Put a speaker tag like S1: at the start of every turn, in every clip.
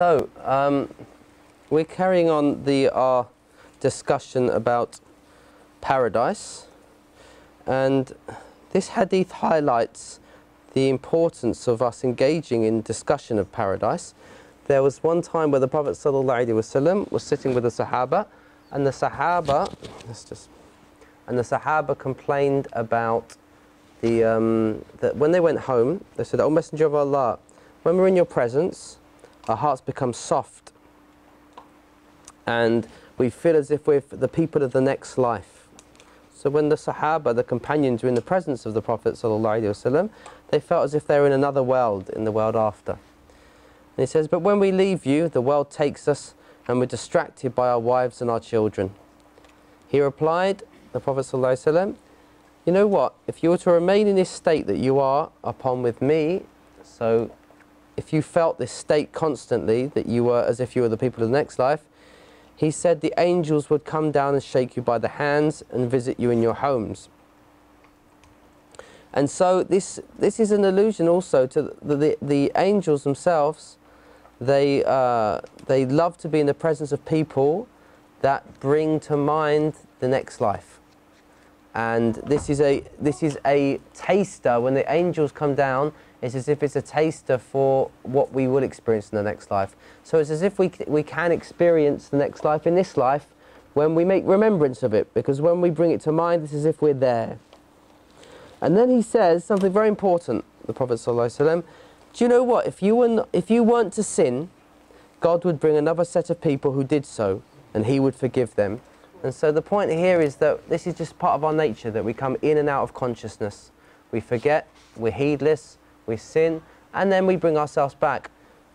S1: So, we're carrying on our discussion about paradise, and this hadith highlights the importance of us engaging in discussion of paradise. There was one time where the Prophet ﷺ was sitting with the Sahaba, and the Sahaba complained about that when they went home, they said, "O Messenger of Allah, when we're in your presence, our hearts become soft and we feel as if we're the people of the next life." So when the Sahaba, the companions, were in the presence of the Prophet ﷺ, they felt as if they were in another world, in the world after. And he says, "But when we leave you, the world takes us and we're distracted by our wives and our children." He replied, the Prophet ﷺ, "You know what, if you were to remain in this state that you are upon with me," so if you felt this state constantly, that you were as if you were the people of the next life, he said the angels would come down and shake you by the hands and visit you in your homes. And so this is an allusion also to the angels themselves. They love to be in the presence of people that bring to mind the next life. And this is a taster. When the angels come down, it's as if it's a taster for what we will experience in the next life. So it's as if we can experience the next life in this life when we make remembrance of it, because when we bring it to mind, it's as if we're there. And then he says something very important, the Prophet ﷺ, do you know what, if you weren't to sin, God would bring another set of people who did so, and he would forgive them. And so the point here is that this is just part of our nature, that we come in and out of consciousness. We forget, we're heedless, we sin, and then we bring ourselves back.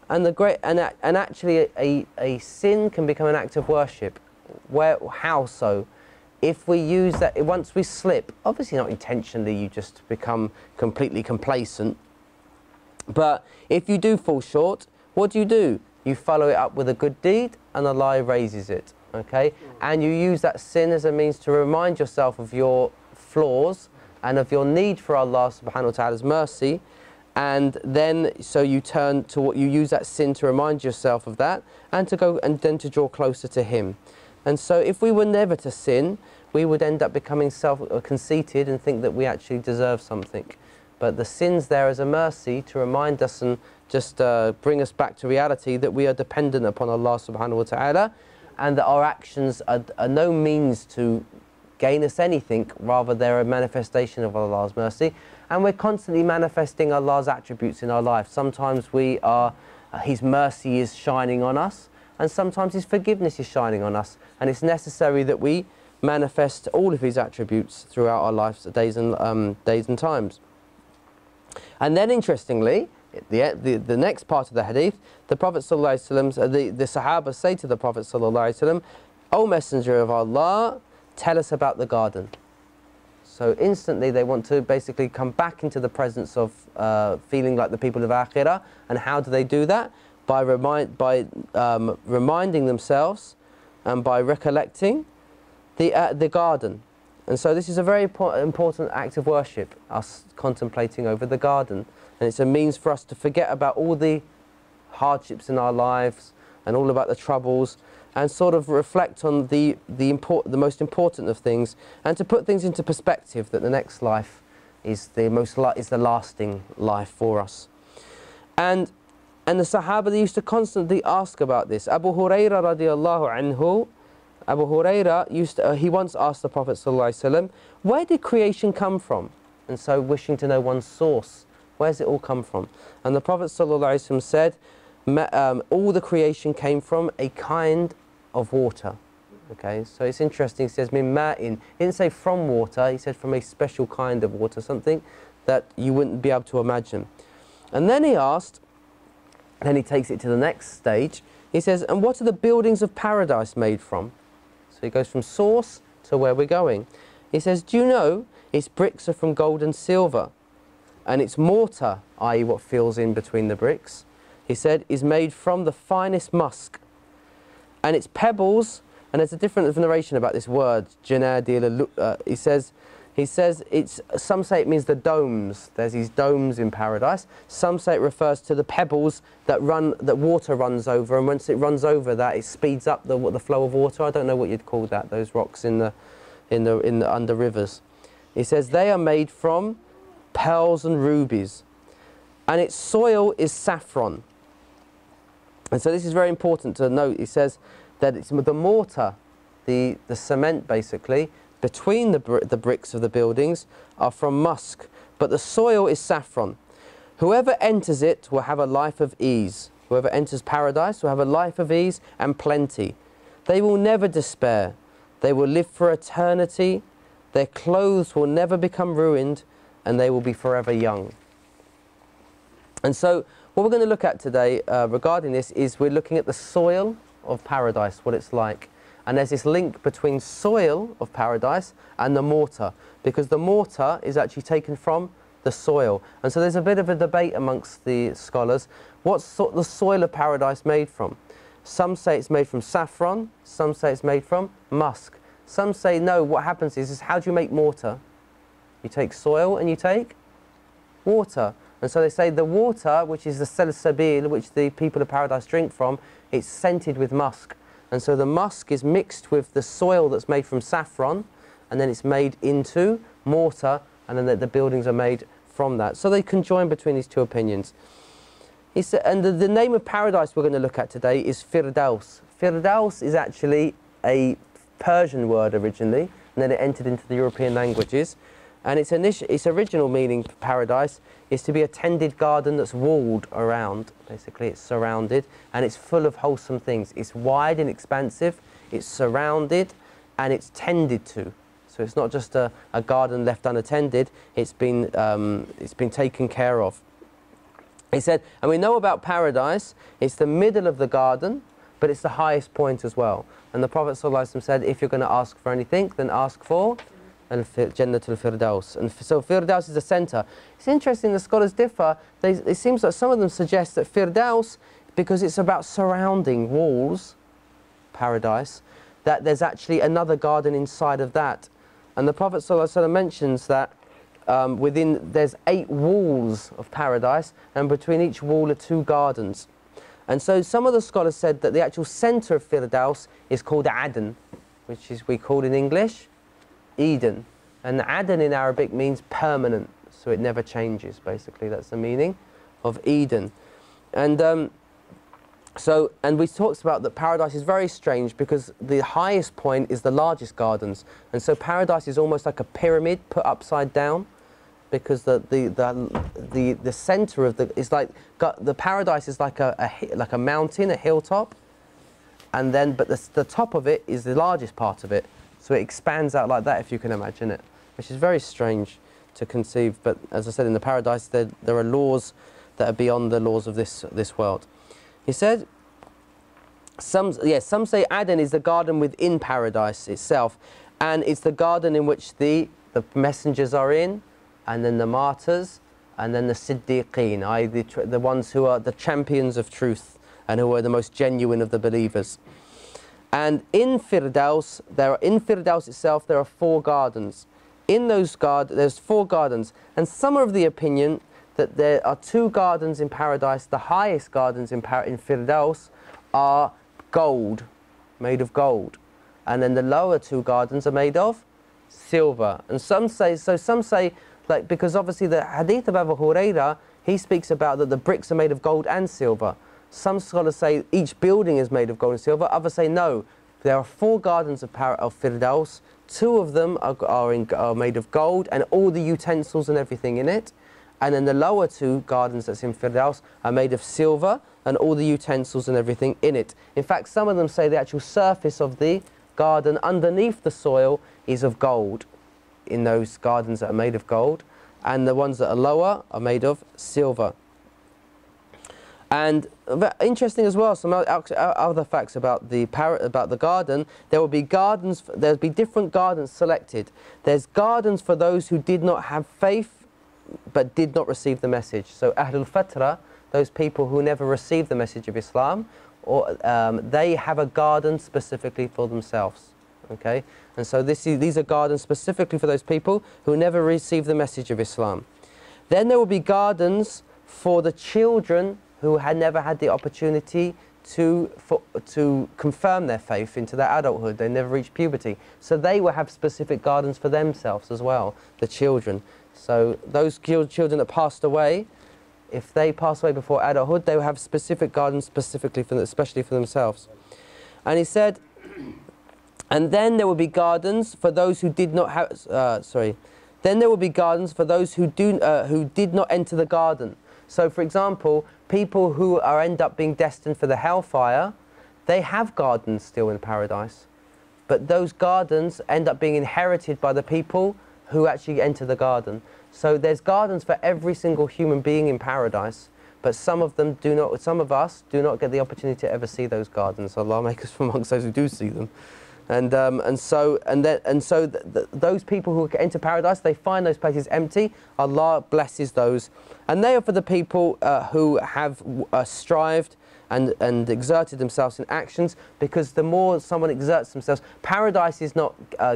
S1: And actually a sin can become an act of worship. How so? If we use that, once we slip, obviously not intentionally, you just become completely complacent. But if you do fall short, what do? You follow it up with a good deed, and Allah raises it. Okay? And you use that sin as a means to remind yourself of your flaws and of your need for Allah subhanahu wa ta'ala's mercy. And then, so you turn to what you use that sin to remind yourself of that, and then to draw closer to Him. And so, if we were never to sin, we would end up becoming conceited and think that we actually deserve something. But the sin's there as a mercy to remind us and just bring us back to reality that we are dependent upon Allah subhanahu wa ta'ala, and that our actions are no means to gain us anything, rather they're a manifestation of Allah's mercy. And we're constantly manifesting Allah's attributes in our life. Sometimes His mercy is shining on us, and sometimes His forgiveness is shining on us. And it's necessary that we manifest all of His attributes throughout our lives, days and times. And then, interestingly, the next part of the hadith, the Prophet ﷺ, the Sahaba say to the Prophet ﷺ, "O Messenger of Allah, tell us about the garden." So instantly they want to basically come back into the presence of feeling like the people of Akhirah. And how do they do that? By reminding themselves and by recollecting the garden. And so this is a very important act of worship, us contemplating over the garden. And it's a means for us to forget about all the hardships in our lives and all about the troubles, and sort of reflect on the most important of things, and to put things into perspective, that the next life is the lasting life for us. And the Sahaba, they used to constantly ask about this. Abu Hurairah radiallahu anhu, Abu Hurairah he once asked the Prophet ﷺ, where did creation come from? And so wishing to know one's source, where's it all come from? And the Prophet ﷺ said, all the creation came from a kind of water. Okay, so it's interesting, he says min ma'in. He didn't say from water, he said from a special kind of water, something that you wouldn't be able to imagine. And then he asked, then he takes it to the next stage, he says, and what are the buildings of paradise made from? So he goes from source to where we're going. He says, do you know its bricks are from gold and silver, and its mortar, i.e. what fills in between the bricks, he said, is made from the finest musk. And its pebbles, and there's a different narration about this word, janadil, he says, He says some say it means the domes. There's these domes in paradise. Some say it refers to the pebbles that water runs over, and once it runs over that, it speeds up the flow of water. I don't know what you'd call that. Those rocks in the under rivers. He says they are made from pearls and rubies, and its soil is saffron. And so this is very important to note. He says that it's the mortar, the cement basically, between the bricks of the buildings are from musk, but the soil is saffron. Whoever enters it will have a life of ease. Whoever enters paradise will have a life of ease and plenty. They will never despair. They will live for eternity. Their clothes will never become ruined, and they will be forever young. And so what we're going to look at today regarding this is we're looking at the soil of paradise, what it's like. And there's this link between soil of paradise and the mortar, because the mortar is actually taken from the soil. And so there's a bit of a debate amongst the scholars. What's the soil of paradise made from? Some say it's made from saffron, some say it's made from musk. Some say no, what happens is how do you make mortar? You take soil and you take water. And so they say the water, which is the salsabil, which the people of paradise drink from, it's scented with musk. And so the musk is mixed with the soil that's made from saffron, and then it's made into mortar, and then the buildings are made from that. So they conjoin between these two opinions. He said, and the name of paradise we're going to look at today is Firdaus. Firdaus is actually a Persian word originally, and then it entered into the European languages. And its original meaning for paradise is to be a tended garden that's walled around. Basically, it's surrounded, and it's full of wholesome things. It's wide and expansive, it's surrounded, and it's tended to. So it's not just a garden left unattended, it's been taken care of. He said, and we know about paradise, it's the middle of the garden, but it's the highest point as well. And the Prophet ﷺ said, if you're going to ask for anything, then ask for Jannatul Firdaus. And so Firdaus is the centre. It's interesting, the scholars differ. It seems like some of them suggest that Firdaus, because it's about surrounding walls, paradise, that there's actually another garden inside of that. And the Prophet ﷺ mentions that there's 8 walls of paradise, and between each wall are 2 gardens. And so some of the scholars said that the actual centre of Firdaus is called Aden, which is we call in English Eden. And Aden in Arabic means permanent, so it never changes, basically. That's the meaning of Eden. And we talked about that paradise is very strange because the highest point is the largest gardens. And so paradise is almost like a pyramid put upside down, because the centre of the paradise is like a mountain, a hilltop, and then but the top of it is the largest part of it. So it expands out like that, if you can imagine it, which is very strange to conceive. But as I said, in the paradise, there are laws that are beyond the laws of this world. He said, some say Aden is the garden within paradise itself, and it's the garden in which the messengers are in, and then the martyrs, and then the Siddiqeen, i.e. the ones who are the champions of truth, and who are the most genuine of the believers. And in Firdaus itself, there are 4 gardens. In those gardens, there's 4 gardens. And some are of the opinion that there are 2 gardens in paradise. The highest gardens in Firdaus are gold, made of gold. And then the lower 2 gardens are made of silver. And some say, like, because obviously the hadith of Abu Hurairah, he speaks about that the bricks are made of gold and silver. Some scholars say each building is made of gold and silver. Others say no. There are 4 gardens of Firdaus. 2 of them are made of gold and all the utensils and everything in it. And then the lower 2 gardens that's in Firdaus are made of silver and all the utensils and everything in it. In fact, some of them say the actual surface of the garden underneath the soil is of gold in those gardens that are made of gold. And the ones that are lower are made of silver. And interesting as well, some other facts about the garden. There will be gardens. There'll be different gardens selected. There's gardens for those who did not have faith, but did not receive the message. So Ahlul Fatra, those people who never received the message of Islam, or they have a garden specifically for themselves. Okay, and so these are gardens specifically for those people who never received the message of Islam. Then there will be gardens for the children who had never had the opportunity to confirm their faith into their adulthood. They never reached puberty. So they will have specific gardens for themselves as well, the children. So those children that passed away, if they pass away before adulthood, they will have specific gardens especially for themselves. And he said, and then there will be gardens for those who did not have, then there will be gardens for those who did not enter the garden. So, for example, people who end up being destined for the hellfire, they have gardens still in paradise. But those gardens end up being inherited by the people who actually enter the garden. So there's gardens for every single human being in paradise, but some of them do not. Some of us do not get the opportunity to ever see those gardens. Allah make us from amongst those who do see them. So those people who enter paradise, they find those places empty. Allah blesses those, and they are for the people who have strived and exerted themselves in actions. Because the more someone exerts themselves, paradise is not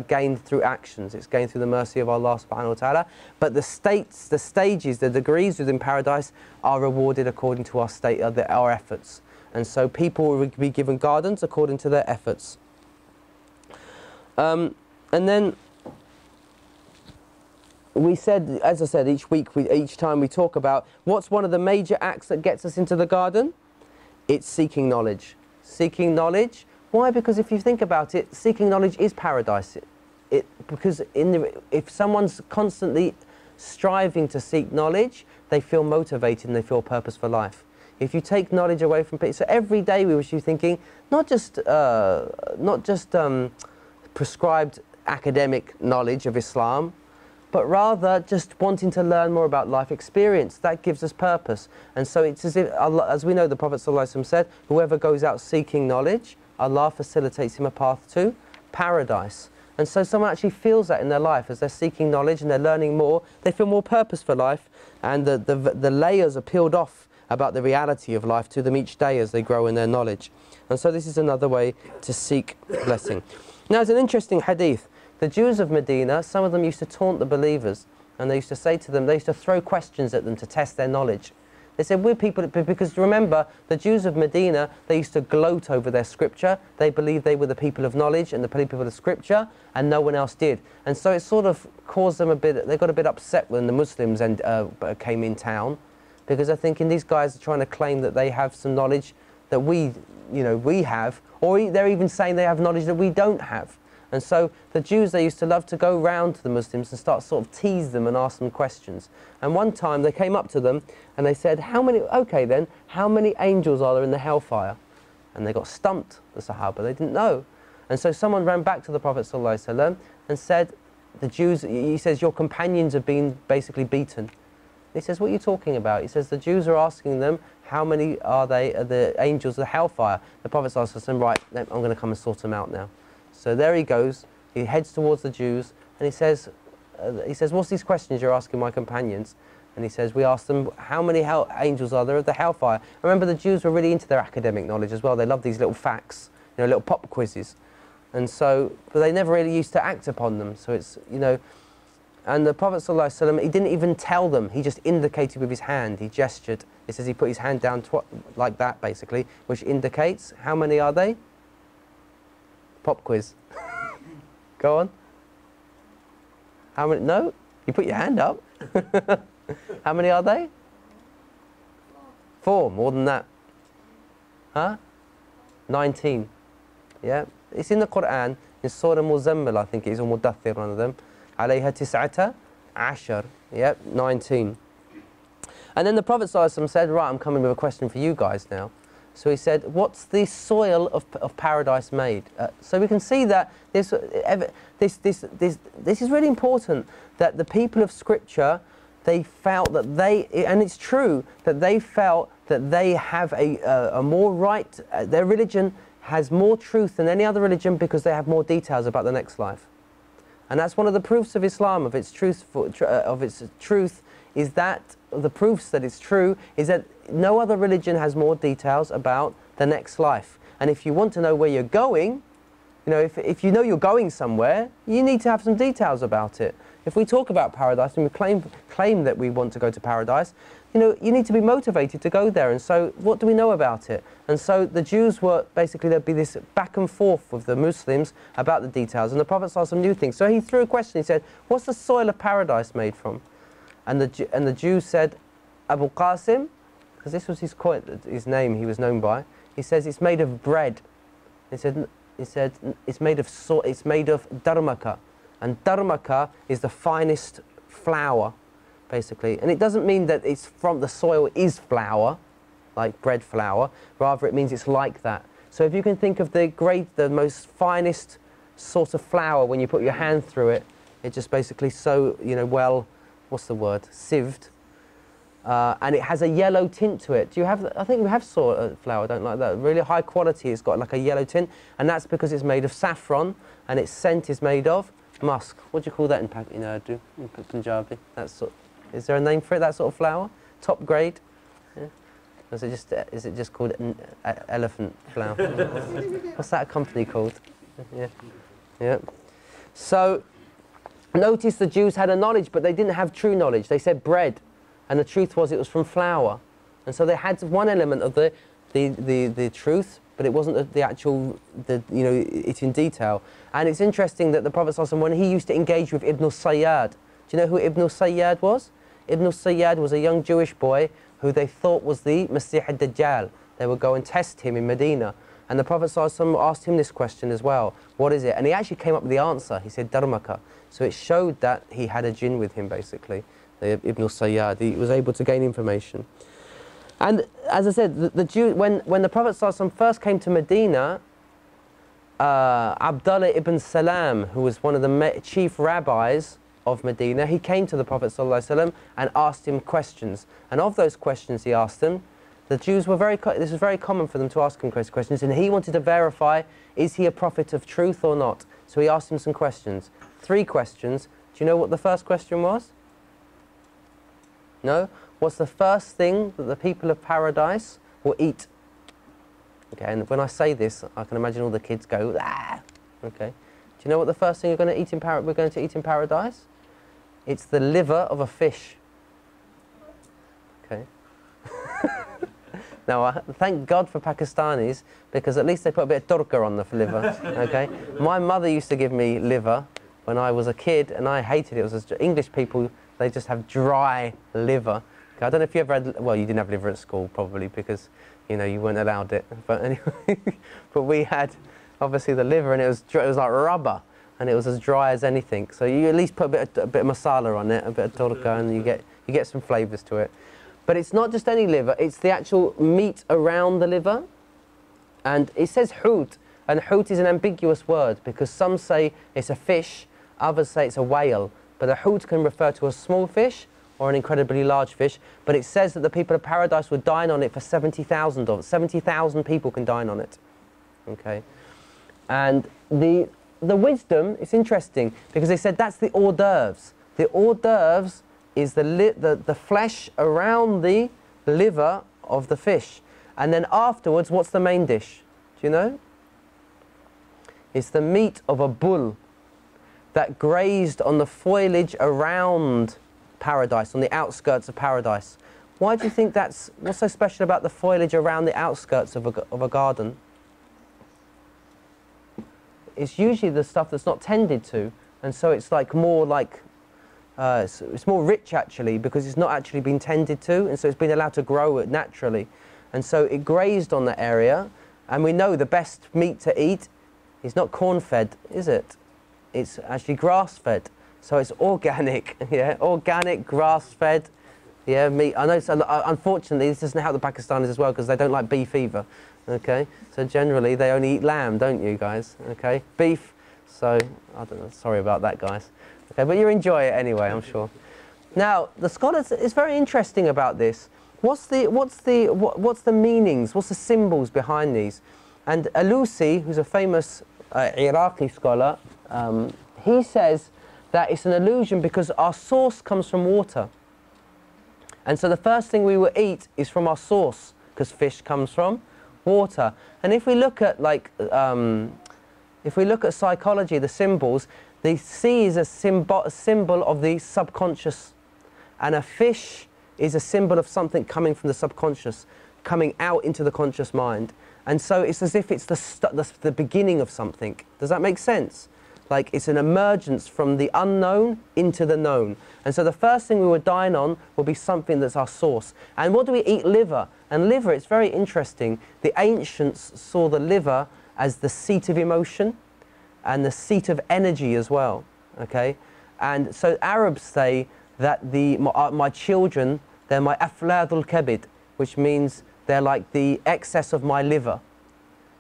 S1: gained through actions; it's gained through the mercy of Allah Subhanahu wa Taala. But the stages, the degrees within paradise are rewarded according to our efforts, and so people will be given gardens according to their efforts. And then we said, as I said, each time we talk about what's one of the major acts that gets us into the garden. It's seeking knowledge. Seeking knowledge. Why? Because if you think about it, seeking knowledge is paradise. Because if someone's constantly striving to seek knowledge, they feel motivated and they feel purpose for life. If you take knowledge away from people, so every day we should be thinking not just prescribed academic knowledge of Islam, but rather just wanting to learn more about life experience. That gives us purpose. And so it's as if Allah, as we know, the Prophet ﷺ said, whoever goes out seeking knowledge, Allah facilitates him a path to paradise. And so someone actually feels that in their life as they're seeking knowledge and they're learning more, they feel more purpose for life, and the layers are peeled off about the reality of life to them each day as they grow in their knowledge. And so this is another way to seek blessing. Now, it's an interesting hadith. The Jews of Medina, some of them used to taunt the believers, and they used to say to them, they used to throw questions at them to test their knowledge. They said, we're people, because remember, the Jews of Medina, they used to gloat over their scripture. They believed they were the people of knowledge and the people of the scripture, and no one else did. And so it sort of caused them they got a bit upset when the Muslims came in town, because they're thinking these guys are trying to claim that they have some knowledge that we have, or they're even saying they have knowledge that we don't have. And so the Jews, they used to love to go round to the Muslims and start sort of tease them and ask them questions. And one time they came up to them and they said, how many angels are there in the hellfire? And they got stumped, the Sahaba, they didn't know. And so someone ran back to the Prophet ﷺ and said, the Jews, he says, your companions have been basically beaten. He says, what are you talking about? He says, the Jews are asking them, how many are the angels of the hellfire? The Prophet ﷺ, right, I'm going to come and sort them out now. So there he goes, he heads towards the Jews, and he says, what's these questions you're asking my companions? And he says, we asked them, how many angels are there of the hellfire? Remember, the Jews were really into their academic knowledge as well. They loved these little facts, little pop quizzes. And so, but they never really used to act upon them. So it's, and the Prophet ﷺ, he didn't even tell them, he just indicated with his hand, he gestured. It says he put his hand down like that, basically, which indicates, how many are they? Pop quiz. Go on. How many? No? You put your hand up. How many are they? 4, more than that. Huh? 19. Yeah? It's in the Quran, in Surah Muzammil, I think it is, or Mudaththir, one of them. Alayha tis'ata ashar. Yeah, 19. And then the Prophet ﷺ said, right, I'm coming with a question for you guys now. So he said, what's the soil of paradise made? So we can see that this is really important, that the people of Scripture, they felt that and it's true, that they felt that they have a more right, their religion has more truth than any other religion because they have more details about the next life. And that's one of the proofs of Islam, of its truth, is that the proofs that it's true is that no other religion has more details about the next life. And if you want to know where you're going, You know, if you know you're going somewhere, you need to have some details about it. If we talk about paradise and we claim that we want to go to paradise, you know, you need to be motivated to go there. And so what do we know about it? And so the Jews were, basically there'd be this back and forth with the Muslims about the details, and the Prophet ﷺ knew things. So he threw a question, he said, what's the soil of paradise made from? And the Jews said, Abu Qasim, because this was his name he was known by, he says it's made of bread. He said it's made of darmaka, and darmaka is the finest flour, basically. And it doesn't mean that it's from the soil is flour, like bread flour. Rather, it means it's like that. So if you can think of the most finest sort of flour, when you put your hand through it, it just basically well, what's the word? Sieved. And it has a yellow tint to it. Do you have? I think we have flour, don't like that. Really high quality. It's got like a yellow tint, and that's because it's made of saffron, and its scent is made of musk. What do you call that in Punjabi? Is there a name for it? That sort of flour, top grade. Yeah. Is it just called elephant flour? What's that company called? Yeah, yeah. So notice the Jews had a knowledge, but they didn't have true knowledge. They said bread. And the truth was it was from flour. And so they had one element of the truth, but it wasn't the actual, it in detail. And it's interesting that the Prophet ﷺ, when he used to engage with Ibn Sayyad, do you know who Ibn Sayyad was? Ibn Sayyad was a young Jewish boy who they thought was the Masih ad-Dajjal. They would go and test him in Medina. And the Prophet ﷺ asked him this question as well. What is it? And he actually came up with the answer. He said, Darmaka. So it showed that he had a jinn with him, basically. Ibn Sayyad, he was able to gain information. And as I said, the Jew, when the Prophet ﷺ first came to Medina, Abdullah ibn Salam, who was one of the chief rabbis of Medina, he came to the Prophet ﷺ and asked him questions. And of those questions he asked him, the Jews were this was very common for them to ask him questions, and he wanted to verify, is he a prophet of truth or not? So he asked him some questions, 3 questions. Do you know what the first question was? No? What's the first thing that the people of paradise will eat? Okay, and when I say this, I can imagine all the kids go, ah! Okay. Do you know what the first thing we're going to eat in paradise? It's the liver of a fish. Okay. Now, thank God for Pakistanis, because at least they put a bit of turka on the liver. Okay. My mother used to give me liver when I was a kid, and I hated it. It was English people. They just have dry liver. Okay, I don't know if you ever had, well, you didn't have liver at school probably because, you weren't allowed it. But anyway, but we had obviously the liver, and it was like rubber, and it was as dry as anything. So you at least put a bit of masala on it, a bit of turka, and you get some flavours to it. But it's not just any liver, it's the actual meat around the liver. And it says hoot, and hoot is an ambiguous word because some say it's a fish, others say it's a whale. But a hoot can refer to a small fish or an incredibly large fish. But it says that the people of paradise would dine on it for 70,000 of it. 70,000 people can dine on it. Okay. And the wisdom is interesting because they said that's the hors d'oeuvres. The hors d'oeuvres is the flesh around the liver of the fish. And then afterwards, what's the main dish? Do you know? It's the meat of a bull that grazed on the foliage around paradise, on the outskirts of paradise. Why do you think what's so special about the foliage around the outskirts of a garden? It's usually the stuff that's not tended to, and so it's more rich actually, because it's not actually been tended to, and so it's been allowed to grow it naturally. And so it grazed on that area, and we know the best meat to eat is not corn-fed, is it? It's actually grass-fed, so it's organic, yeah, organic, grass-fed, yeah, meat. I know, unfortunately, this doesn't help the Pakistanis as well, because they don't like beef either, okay? So generally, they only eat lamb, don't you guys, okay? Beef, so, I don't know, sorry about that, guys. Okay, but you enjoy it anyway, I'm sure. Now, the scholars, it's very interesting about this. What's the meanings, what's the symbols behind these? And Alusi, who's a famous Iraqi scholar, he says that it's an illusion because our source comes from water. And so the first thing we will eat is from our source, because fish comes from water. And if we look at if we look at psychology, the symbols, the sea is a symbol of the subconscious, and a fish is a symbol of something coming from the subconscious, coming out into the conscious mind. And so it's as if it's the beginning of something. Does that make sense? Like it's an emergence from the unknown into the known. And so the first thing we would dine on will be something that's our source. And what do we eat? Liver. And liver, it's very interesting. The ancients saw the liver as the seat of emotion and the seat of energy as well. Okay? And so Arabs say that my children, they're my afladul kabid, which means they're like the excess of my liver,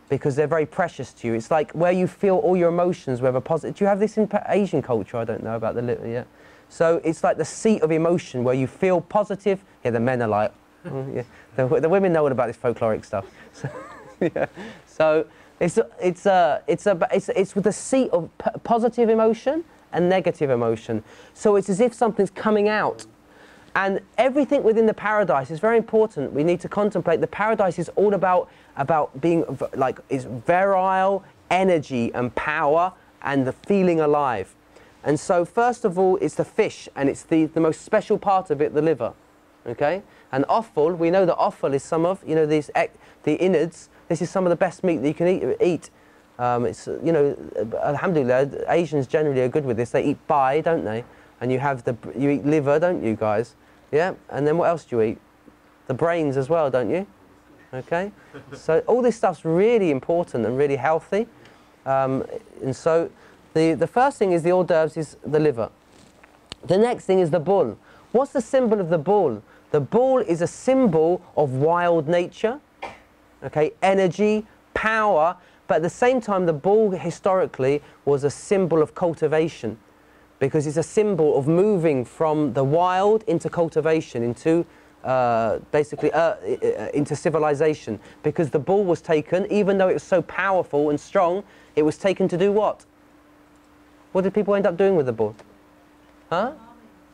S1: because they're very precious to you. It's like where you feel all your emotions, whether positive. Do you have this in Asian culture? I don't know about the liver yet. So it's like the seat of emotion where you feel positive. Yeah, the men are like, yeah. The women know all about this folkloric stuff. So, yeah. So it's with the seat of positive emotion and negative emotion. So it's as if something's coming out. And everything within the paradise is very important. We need to contemplate. The paradise is all about being like, it's virile energy and power and the feeling alive. And so first of all, it's the fish, and it's the most special part of it, the liver. Okay? And offal, we know that offal is some of, the innards. This is some of the best meat that you can eat. It's, alhamdulillah, Asians generally are good with this. They eat bai, don't they? And you eat liver, don't you guys? Yeah, and then what else do you eat? The brains as well, don't you? Okay, so all this stuff's really important and really healthy. And so the first thing is the hors d'oeuvres is the liver. The next thing is the bull. What's the symbol of the bull? The bull is a symbol of wild nature, okay, energy, power, but at the same time the bull historically was a symbol of cultivation, because it's a symbol of moving from the wild into cultivation, into into civilization. Because the bull was taken, even though it was so powerful and strong, it was taken to do what? What did people end up doing with the bull? Huh?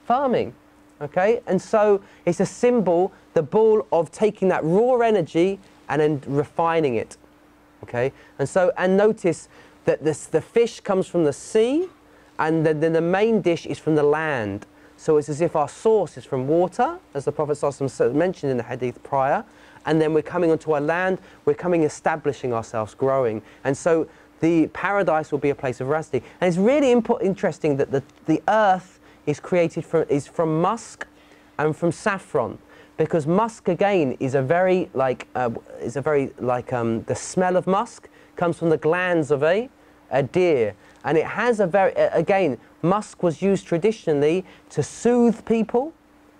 S1: Farming. Okay? And so it's a symbol, the bull, of taking that raw energy and then refining it. Okay? And notice that the fish comes from the sea, and then the main dish is from the land. So it's as if our source is from water, as the Prophet ﷺ mentioned in the hadith prior, and then we're coming onto our land, we're establishing ourselves, growing. And so the paradise will be a place of rest. And it's really interesting that the earth is created from musk and from saffron, because musk again is the smell of musk comes from the glands of a deer. And it has again, musk was used traditionally to soothe people.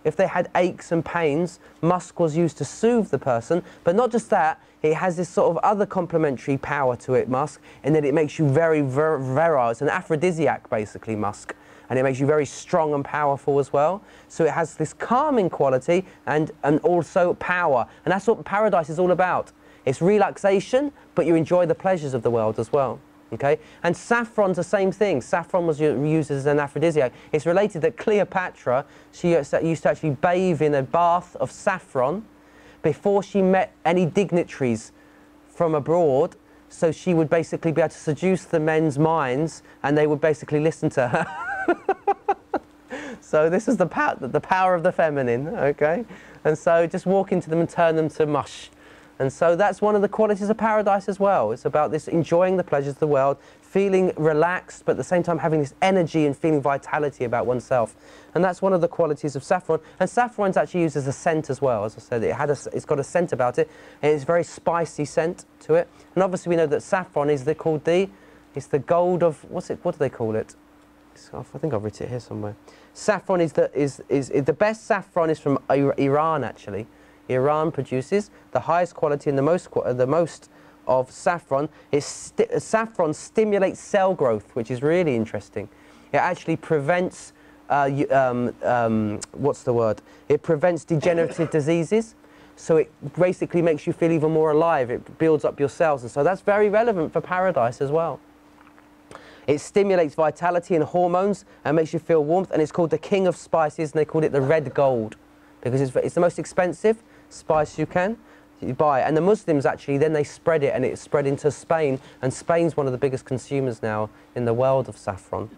S1: If they had aches and pains, musk was used to soothe the person. But not just that, it has this sort of other complementary power to it, musk, in that it makes you very virile. It's an aphrodisiac, basically, musk. And it makes you very strong and powerful as well. So it has this calming quality and also power. And that's what paradise is all about. It's relaxation, but you enjoy the pleasures of the world as well. Okay? And saffron's the same thing. Saffron was used as an aphrodisiac. It's related that Cleopatra, she used to actually bathe in a bath of saffron before she met any dignitaries from abroad, so she would basically be able to seduce the men's minds, and they would basically listen to her. So this is the power of the feminine, okay? And so just walk into them and turn them to mush. And so that's one of the qualities of paradise as well. It's about this enjoying the pleasures of the world, feeling relaxed, but at the same time having this energy and feeling vitality about oneself. And that's one of the qualities of saffron. And saffron's actually used as a scent as well. As I said, it's got a scent about it, and it's a very spicy scent to it. And obviously we know that saffron is it's the gold of, what do they call it? I think I've written it here somewhere. Saffron is the best saffron is from Iran, actually. Iran produces the highest quality and the most of saffron. Saffron stimulates cell growth, which is really interesting. It actually prevents, what's the word? It prevents degenerative diseases. So it basically makes you feel even more alive. It builds up your cells. And so that's very relevant for paradise as well. It stimulates vitality and hormones and makes you feel warmth. And it's called the king of spices, and they called it the red gold, because it's the most expensive spice you can You buy it. And the Muslims actually, then they spread it, and it spread into Spain, and Spain's one of the biggest consumers now in the world of saffron.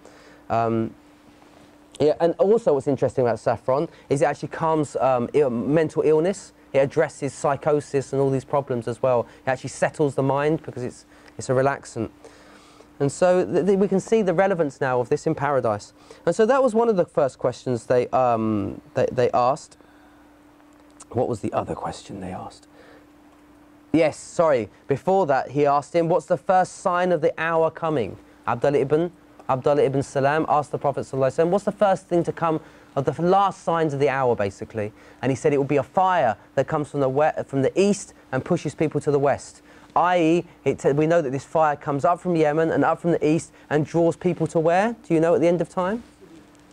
S1: Yeah, and also what's interesting about saffron is it actually calms mental illness. It addresses psychosis and all these problems as well. It actually settles the mind because it's a relaxant. And so we can see the relevance now of this in paradise. And so that was one of the first questions they asked. What was the other question they asked? Yes, sorry. Before that, he asked him, what's the first sign of the hour coming? Abdullah ibn Salam asked the Prophet ﷺ, what's the first thing to come, of the last signs of the hour, basically? And he said it will be a fire that comes from the east and pushes people to the west. I.e., we know that this fire comes up from Yemen and up from the east and draws people to where? Do you know at the end of time?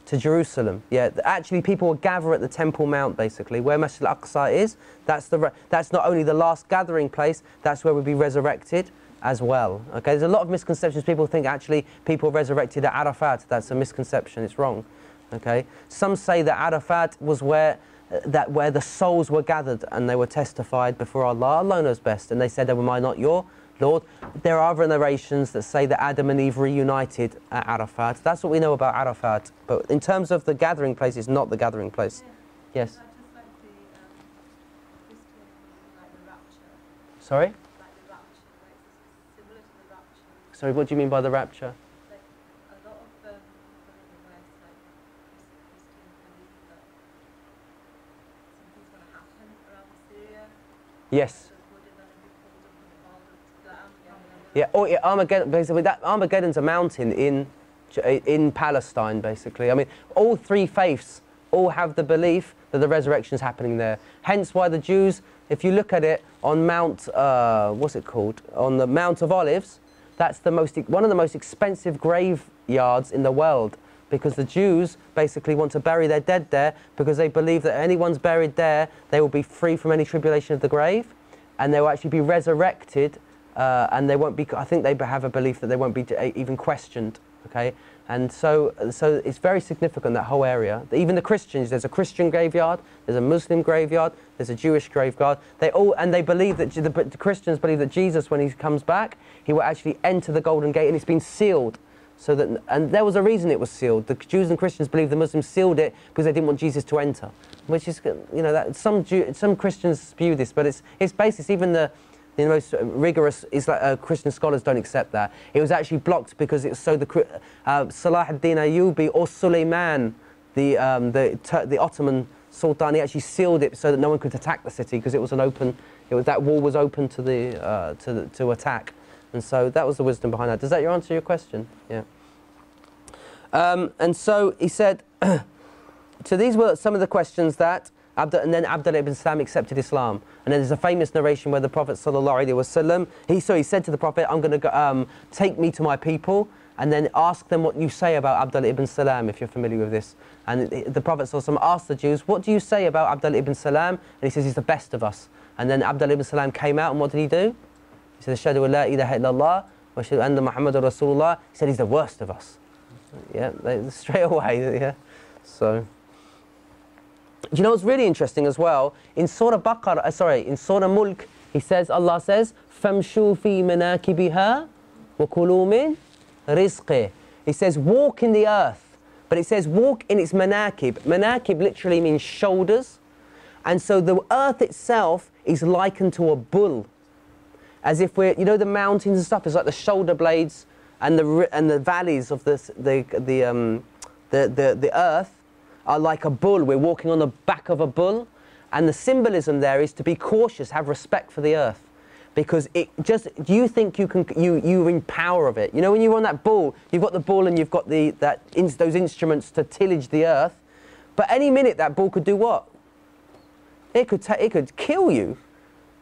S1: To Jerusalem. Yeah, actually people will gather at the Temple Mount, basically, where Masjid al-Aqsa is. That's not only the last gathering place, that's where we'll be resurrected as well. Okay, there's a lot of misconceptions. People think actually people resurrected at Arafat. That's a misconception. It's wrong. Okay, some say that Arafat was where the souls were gathered and they were testified before Allah. Allah knows best. And they said, am I not your Lord? There are other narrations that say that Adam and Eve reunited at Arafat. That's what we know about Arafat. But in terms of the gathering place, it's not the gathering place. Yeah. Yes?
S2: Like the rapture.
S1: Sorry?
S2: Like the rapture, like similar to the rapture.
S1: Sorry, what do you mean by the rapture?
S2: Like a lot of people in the West, like Christians believe that something's going to happen around Syria.
S1: Yes. Yeah, Armageddon, basically, Armageddon's a mountain in Palestine, basically. I mean, all three faiths all have the belief that the resurrection is happening there. Hence why the Jews, if you look at it on Mount, what's it called? On the Mount of Olives, that's one of the most expensive graveyards in the world, because the Jews basically want to bury their dead there because they believe that anyone's buried there, they will be free from any tribulation of the grave, and they will actually be resurrected. And they won't be. I think they have a belief that they won't be even questioned. Okay, and so it's very significant, that whole area. Even the Christians. There's a Christian graveyard. There's a Muslim graveyard. There's a Jewish graveyard. They believe that the Christians believe that Jesus, when he comes back, he will actually enter the Golden Gate, and it's been sealed. So that, and there was a reason it was sealed. The Jews and Christians believe the Muslims sealed it because they didn't want Jesus to enter. Which is, you know, that some Christians spew this, but it's basis. Even the most rigorous Christian scholars don't accept that. It was actually blocked because it's so Salah ad-Din Ayyubi or Suleiman, the Ottoman Sultan, he actually sealed it so that no one could attack the city because it was that wall was open to attack, and so that was the wisdom behind that. Does that answer your question? Yeah. And so he said, so these were some of the questions that. And then Abdullah ibn Salam accepted Islam. And then there's a famous narration where the Prophet ﷺ, he said to the Prophet, I'm going to go, take me to my people and then ask them what you say about Abdullah ibn Salam, if you're familiar with this. And the Prophet ﷺ asked the Jews, what do you say about Abdullah ibn Salam? And he says, he's the best of us. And then Abdullah ibn Salam came out, and what did he do? He said, Ashhadu an la ilaha illallah wa ashhadu anna Muhammadur Rasulullah. He said, he's the worst of us. Yeah, straight away, yeah. So. Do you know what's really interesting as well? In Surah in Surah Mulk, Allah says, فَامْشُوا فِي مَنَاكِبِهَا وَكُلُوا مِنْ رِزْقِهِ. He says, walk in the earth. But it says, walk in its manakib. Manakib literally means shoulders. And so the earth itself is likened to a bull. As if you know, the mountains and stuff is like the shoulder blades and the valleys of the earth are like a bull. We're walking on the back of a bull, and the symbolism there is to be cautious, have respect for the earth, because you think you're in power of it. You know, when you're on that bull, you've got the bull and you've got those instruments to tillage the earth, but any minute that bull could do what? It could kill you,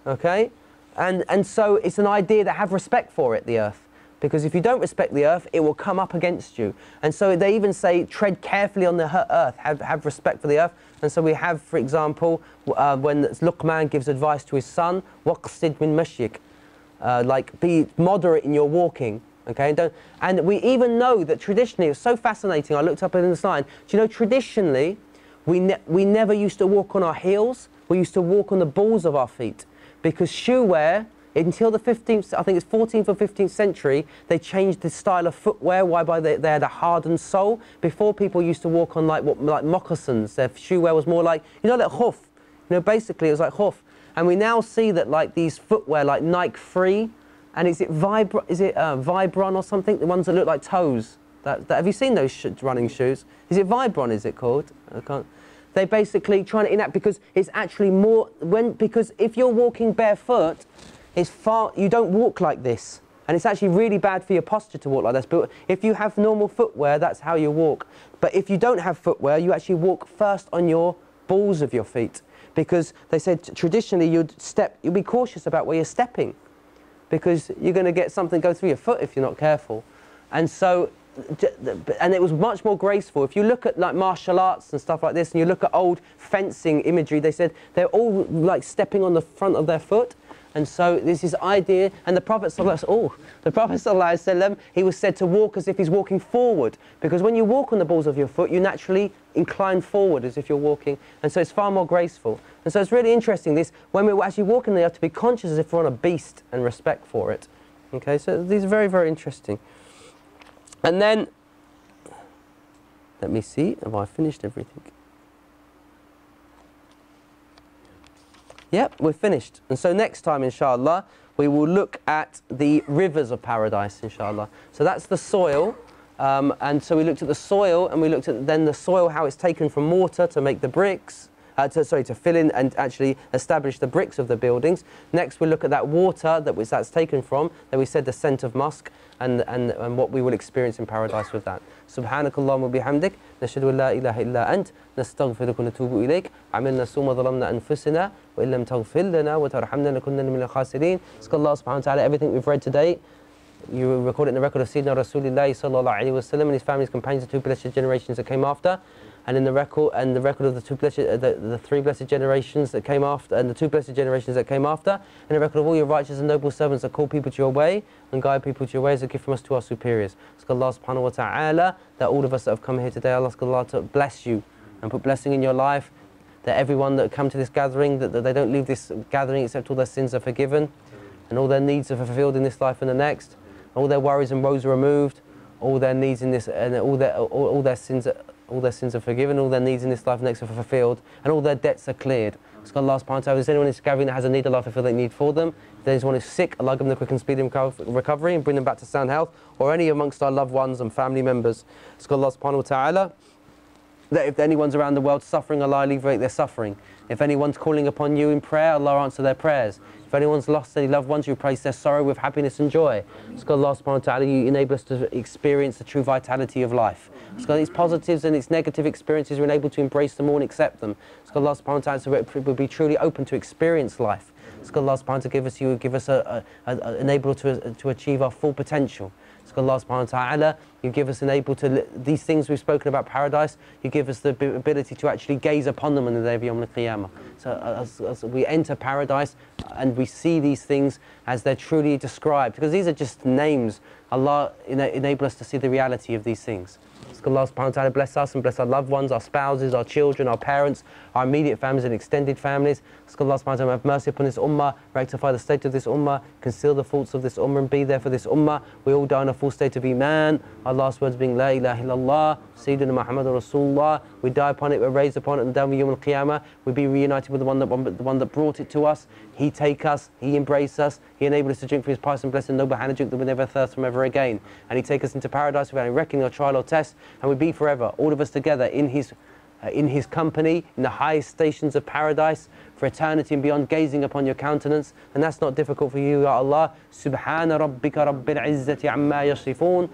S1: okay? And so it's an idea to have respect for it, the earth. Because if you don't respect the earth, it will come up against you. And so they even say, tread carefully on the earth, have respect for the earth. And so we have, for example, when Luqman gives advice to his son, وَقْصِدْ مِن مَشْيِكَ, like be moderate in your walking. Okay, and we even know that traditionally, it's so fascinating, I looked up in the sign, do you know traditionally, we never used to walk on our heels, we used to walk on the balls of our feet. because shoe wear, until the 15th, I think it's 14th or 15th century, they changed the style of footwear, whereby they had a hardened sole. Before, people used to walk on like moccasins. Their shoe wear was more like, like khuf. Basically it was like khuf. And we now see that like these footwear, like Nike Free, and is it Vibron or something? The ones that look like toes. Have you seen those running shoes? Is it Vibron, is it called? I can't. They're basically trying to enact, because it's actually more, because if you're walking barefoot, you don't walk like this. And it's actually really bad for your posture to walk like this. But if you have normal footwear, that's how you walk. But if you don't have footwear, you actually walk first on your balls of your feet. Because they said traditionally you'd be cautious about where you're stepping, because you're going to get something go through your foot if you're not careful. And so, and it was much more graceful. If you look at like martial arts and stuff like this, and you look at old fencing imagery, they said they're all like stepping on the front of their foot. And so this is idea, and the Prophet ﷺ, he was said to walk as if he's walking forward, because when you walk on the balls of your foot, you naturally incline forward as if you're walking, and so it's far more graceful. And so it's really interesting, this, when we're actually walking, you have to be conscious as if we're on a beast and respect for it. Okay, so these are very, very interesting. And then, let me see, have I finished everything? Yep, we're finished. And so next time, inshallah, we will look at the rivers of paradise, inshallah. So that's the soil. And so we looked at the soil, and we looked at then the soil, how it's taken from mortar to make the bricks, to fill in and actually establish the bricks of the buildings. Next, we'll look at that water that's taken from, that we said the scent of musk, and what we will experience in paradise with that. Subhanakallahumma bihamdik, nashhadu an la ilaha illa ant, nastaghfiruka wa natubu ilayk, amilna summa dhalamna anfusina, wa illam taghfir lana wa tarhamna lakunna min al-khasirin. Ask Allah subhanahu wa ta'ala, everything we've read today, you record it in the record of Sayyidina Rasulullah sallallahu alayhi wa sallam and his family, his companions, the two blessed generations that came after, and in the record of the the three blessed generations that came after, and the two blessed generations that came after, and the record of all your righteous and noble servants that call people to your way and guide people to your ways, a gift from us to our superiors. Ask Allah subhanahu wa ta'ala that all of us that have come here today, Allah ask Allah to bless you and put blessing in your life, that everyone that come to this gathering, that they don't leave this gathering except all their sins are forgiven and all their needs are fulfilled in this life and the next, all their worries and woes are removed, all their needs in this, and all their sins are forgiven, all their needs in this life and next are fulfilled, and all their debts are cleared. Ask Allah subhanahu wa ta'ala, if there's anyone in this gathering that has a need, Allah fulfill that need for them. If there's anyone who's sick, Allah give them the quick and speedy recovery and bring them back to sound health, or any amongst our loved ones and family members. Ask Allah subhanahu wa ta'ala that if anyone's around the world suffering, Allah alleviate their suffering. If anyone's calling upon you in prayer, Allah answer their prayers. If anyone's lost any loved ones, you replace their sorrow with happiness and joy. Ask Allah subhanahu wa ta'ala, you enable us to experience the true vitality of life. Ask Allah, its positives and its negative experiences, we're able to embrace them all and accept them. Ask Allah subhanahu wa ta'ala, so we'll be truly open to experience life. Ask Allah subhanahu wa ta'ala, give us enable to achieve our full potential. Ask Allah subhanahu wa ta'ala, you give us enable to, these things we've spoken about paradise, you give us the ability to actually gaze upon them on the day of Yawm al-Qiyamah. So as we enter paradise and we see these things as they're truly described, because these are just names, Allah enable us to see the reality of these things. Ask Allah subhanahu wa ta'ala bless us and bless our loved ones, our spouses, our children, our parents, our immediate families and extended families. Ask Allah subhanahu wa ta'ala have mercy upon this ummah, rectify the state of this ummah, conceal the faults of this ummah and be there for this ummah. We all die in a full state of Iman. Our last words being La ilaha illallah, Sayyidina Muhammad Rasulullah. We die upon it, we're raised upon it, and down with Yawm al-Qiyamah. We be reunited with the one that brought it to us. He take us, He embrace us, He enable us to drink from His pious and blessed noble hand, drink that we never thirst from ever again. And He take us into paradise without any reckoning or trial or test, and we be forever, all of us together in His company, in the highest stations of paradise, for eternity and beyond, gazing upon your countenance. And that's not difficult for you, Ya Allah. Subhana rabbika rabbil izzati amma yasifun.